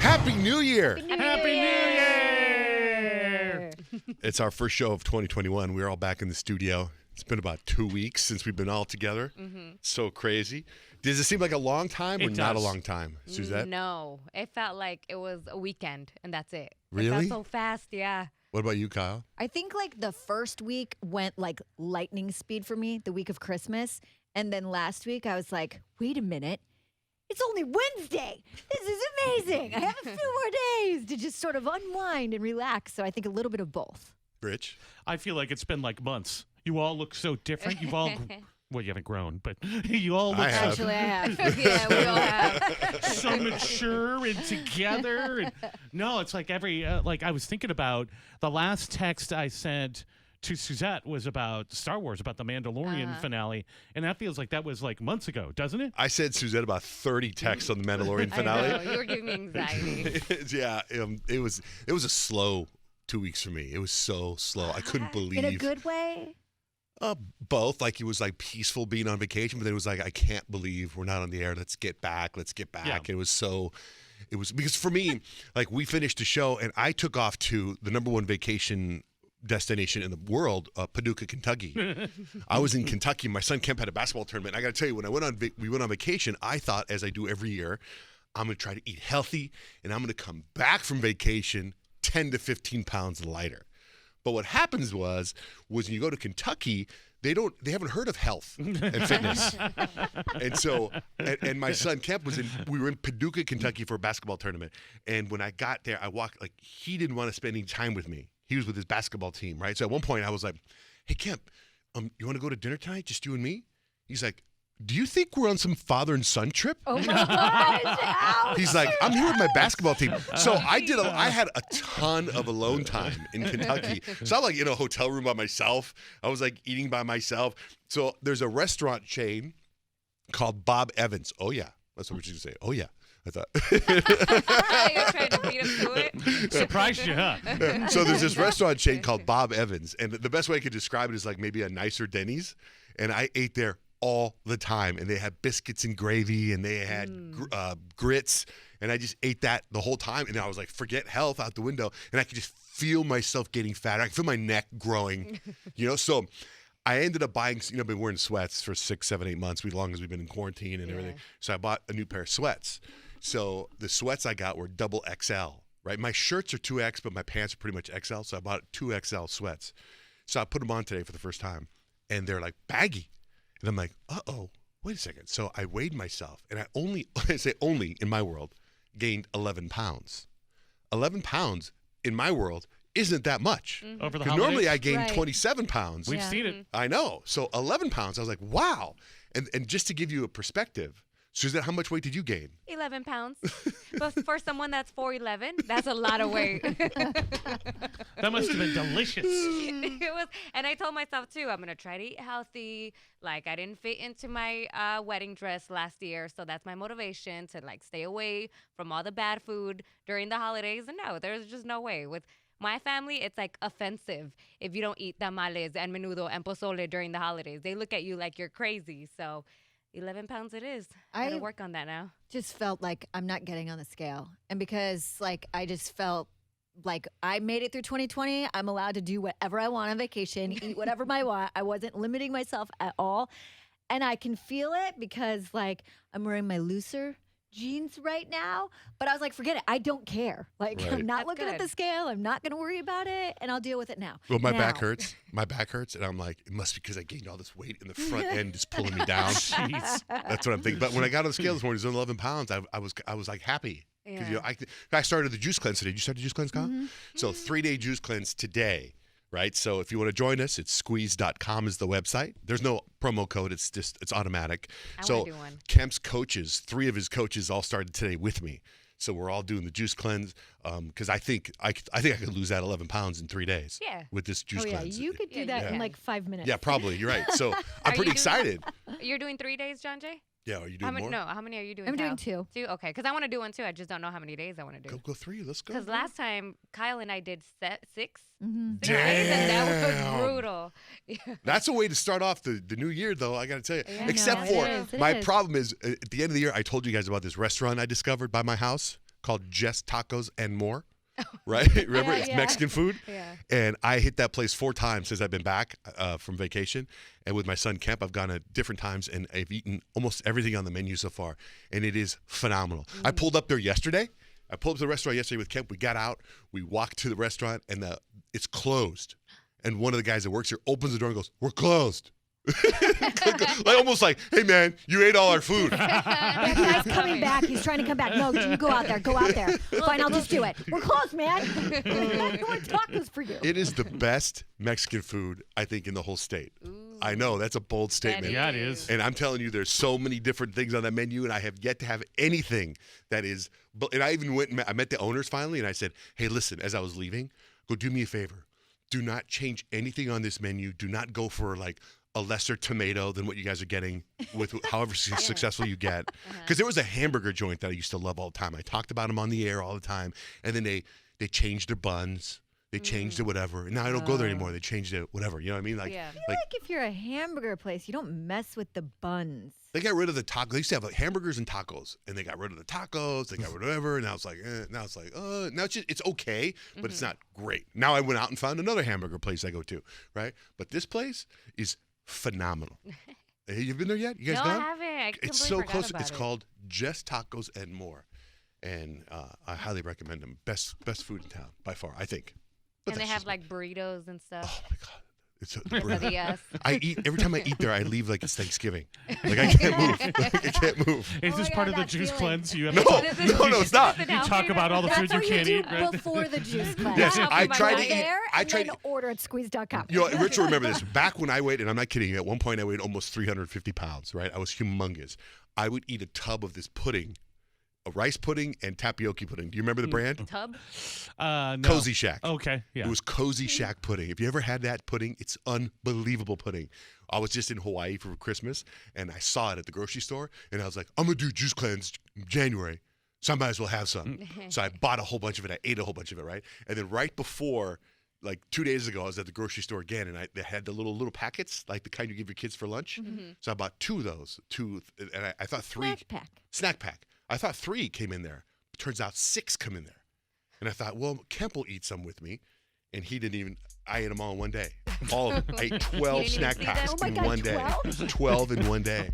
Happy New Year. Happy New Year! It's our first show of 2021. We're all back in the studio. It's been about 2 weeks since we've been all together. So crazy. Does it seem like a long time or not a long time, Suzette? No. It felt like it was a weekend, and that's it. Really? It felt so fast, yeah. What about you, Kyle? I think like the first week went like lightning speed for me, the week of Christmas. And then last week I was like, wait a minute. It's only Wednesday. This is amazing. I have a few more days to just sort of unwind and relax. So I think a little bit of both. Rich? I feel like it's been like months. You all look so different. You've all, well, you haven't grown, but you all look Actually, I have. Yeah, we all have. so mature and together. And no, it's like like I was thinking about the last text I sent to Suzette was about Star Wars, about the Mandalorian finale. And that feels like that was like months ago, doesn't it? I sent Suzette about 30 texts on the Mandalorian I finale. know, you were giving me anxiety. Yeah, it was a slow 2 weeks for me. It was so slow. I couldn't believe. In a good way? Both. Like it was like peaceful being on vacation, but then it was like, I can't believe we're not on the air. Let's get back. Yeah. It was because for me, like we finished the show and I took off to the number one vacation destination in the world, Paducah, Kentucky. I was in Kentucky. My son Kemp had a basketball tournament. I got to tell you, when we went on vacation, I thought, as I do every year, I'm going to try to eat healthy and I'm going to come back from vacation 10 to 15 pounds lighter. But what happens was when you go to Kentucky, they haven't heard of health and fitness. And so, and my son Kemp we were in Paducah, Kentucky for a basketball tournament. And when I got there, I walked, like, he didn't want to spend any time with me. He was with his basketball team, right? So at one point I was like, hey, Kemp, you want to go to dinner tonight, just you and me? He's like, do you think we're on some father and son trip? Oh my gosh. He's like, I'm here with my basketball team. So I had a ton of alone time in Kentucky. So I'm like in a hotel room by myself. I was like eating by myself. So there's a restaurant chain called Bob Evans. Oh yeah. That's what we're going to say. Oh yeah. I thought. You're trying to beat us to it? Surprised you, huh? So there's this restaurant chain called Bob Evans. And the best way I could describe it is like maybe a nicer Denny's. And I ate there all the time, and they had biscuits and gravy, and they had grits, and I just ate that the whole time, and I was like, forget health out the window, and I could just feel myself getting fatter. I could feel my neck growing, so I ended up buying, I've been wearing sweats for 6, 7, 8 months, as long as we've been in quarantine and everything, so I bought a new pair of sweats. So the sweats I got were double XL, right? My shirts are 2X, but my pants are pretty much XL, so I bought 2XL sweats. So I put them on today for the first time, and they're like baggy. And I'm like, uh-oh, wait a second. So I weighed myself, and I say only in my world, gained 11 pounds. 11 pounds in my world isn't that much. Over the Because holidays. normally I gain Right. 27 pounds. We've seen it. I know. So 11 pounds, I was like, wow. And just to give you a perspective, Suzette, how much weight did you gain? 11 pounds. But for someone that's 4'11", that's a lot of weight. That must have been delicious. It was, and I told myself too, I'm gonna try to eat healthy. Like I didn't fit into my wedding dress last year, so that's my motivation to like stay away from all the bad food during the holidays. And no, there's just no way. With my family, it's like offensive if you don't eat tamales and menudo and pozole during the holidays. They look at you like you're crazy. So 11 pounds it is. I gotta work on that now. Just felt like I'm not getting on the scale. And because like I just felt like I made it through 2020, I'm allowed to do whatever I want on vacation, eat whatever I want. I wasn't limiting myself at all. And I can feel it because like I'm wearing my looser jeans right now, but I was like, forget it. I don't care. Like Right. I'm not That's looking at good. the scale. I'm not going to worry about it, and I'll deal with it now. Well, my Now. back hurts. My back hurts, and I'm like, it must be because I gained all this weight, and the front end is pulling me down. Jeez. That's what I'm thinking. But when I got on the scale this morning, it was 11 pounds. I was like happy. Because Yeah. I started the juice cleanse today. Did you start the juice cleanse, Kyle? Mm-hmm. So 3-day juice cleanse today, right? So if you want to join us, it's squeeze.com is the website. There's no promo code. It's automatic. I So wanna do one. Kemp's coaches, 3 of his coaches all started today with me. So we're all doing the juice cleanse because I think I could lose that 11 pounds in 3 days. Yeah. With this juice Oh yeah, cleanse. you could do Yeah, that you in can. like 5 minutes. Yeah, probably. You're right. So I'm Are pretty you doing excited. You're doing 3 days, John Jay? Yeah, are you doing more? No, how many are you doing? I'm doing Kyle? 2. 2? Okay, because I want to do one too. I just don't know how many days I want to do. Go 3. Let's go. Because last time Kyle and I did 6 Mm-hmm. days, and that Damn. was brutal. Yeah. That's a way to start off the new year, though, I got to tell you. Yeah, Except no, for it is, it my is. problem is at the end of the year, I told you guys about this restaurant I discovered by my house. called Just Tacos and More. Right? Remember, it's Mexican food. Yeah. And I hit that place 4 times since I've been back from vacation. And with my son Kemp, I've gone at different times and I've eaten almost everything on the menu so far. And it is phenomenal. I pulled up there yesterday. I pulled up to the restaurant yesterday with Kemp. We got out. We walked to the restaurant and it's closed. And one of the guys that works here opens the door and goes, "We're closed." Like almost like, "Hey man, you ate all our food." That guy's coming back. He's trying to come back. No, you go out there. Go out there. Fine, I'll just do it. We're closed, man. No more tacos for you. It is the best Mexican food, I think, in the whole state. I know, that's a bold statement. Yeah, it is. And I'm telling you, there's so many different things on that menu, and I have yet to have anything that is. And I even went and I met the owners finally, and I said, "Hey, listen, as I was leaving, go do me a favor. Do not change anything on this menu. Do not go for like a lesser tomato than what you guys are getting with however successful you get." Because there was a hamburger joint that I used to love all the time. I talked about them on the air all the time. And then they changed their buns. They changed it whatever. And now I don't go there anymore. They changed it whatever. You know what I mean? Like, Yeah. I feel like if you're a hamburger place, you don't mess with the buns. they got rid of the tacos. They used to have like hamburgers and tacos. And they got rid of the tacos. They got rid of whatever. And now it's like, now it's just, it's okay, but it's not great. Now I went out and found another hamburger place I go to, right? But this place is phenomenal. Hey, you've been there yet? You guys No, gone? I haven't. I It's completely so forgot close. about It's it. called Just Tacos and More, and I highly recommend them. Best food in town by far, I think. But And they that's have just like burritos and stuff. oh my god, it's Quesadillas. I eat every time I eat there. I leave like it's Thanksgiving. Like I can't move. Like, I can't move. Is Oh this my part God, of the that juice feeling. cleanse? You have No, to no, it's not. Is it You talk about all the That's food you what can't you eat, do right? before the juice cleanse. Yes, I'll I put my tried to mind eat. There, I and tried. then order at squeeze.com. You know, Rich will remember this. Back when I weighed, and I'm not kidding you, at one point I weighed almost 350 pounds, right? I was humongous. I would eat a tub of this pudding, a rice pudding and tapioca pudding. Do you remember the brand? Tub? No. Cozy Shack. Okay, yeah. It was Cozy Shack pudding. If you ever had that pudding, it's unbelievable pudding. I was just in Hawaii for Christmas, and I saw it at the grocery store, and I was like, "I'm going to do juice cleanse January, so I might as well have some." So I bought a whole bunch of it. I ate a whole bunch of it, right? And then right before, like 2 days ago, I was at the grocery store again, and they had the little packets, like the kind you give your kids for lunch. So I bought 2 of those, and I thought 3. Snack pack. I thought 3 came in there. Turns out 6 come in there. And I thought, well, Kemp will eat some with me. And he didn't even, I ate them all in one day. All of them. I ate 12 didn't even snack see them? packs Oh my in God, one day. 12? 12 in one day.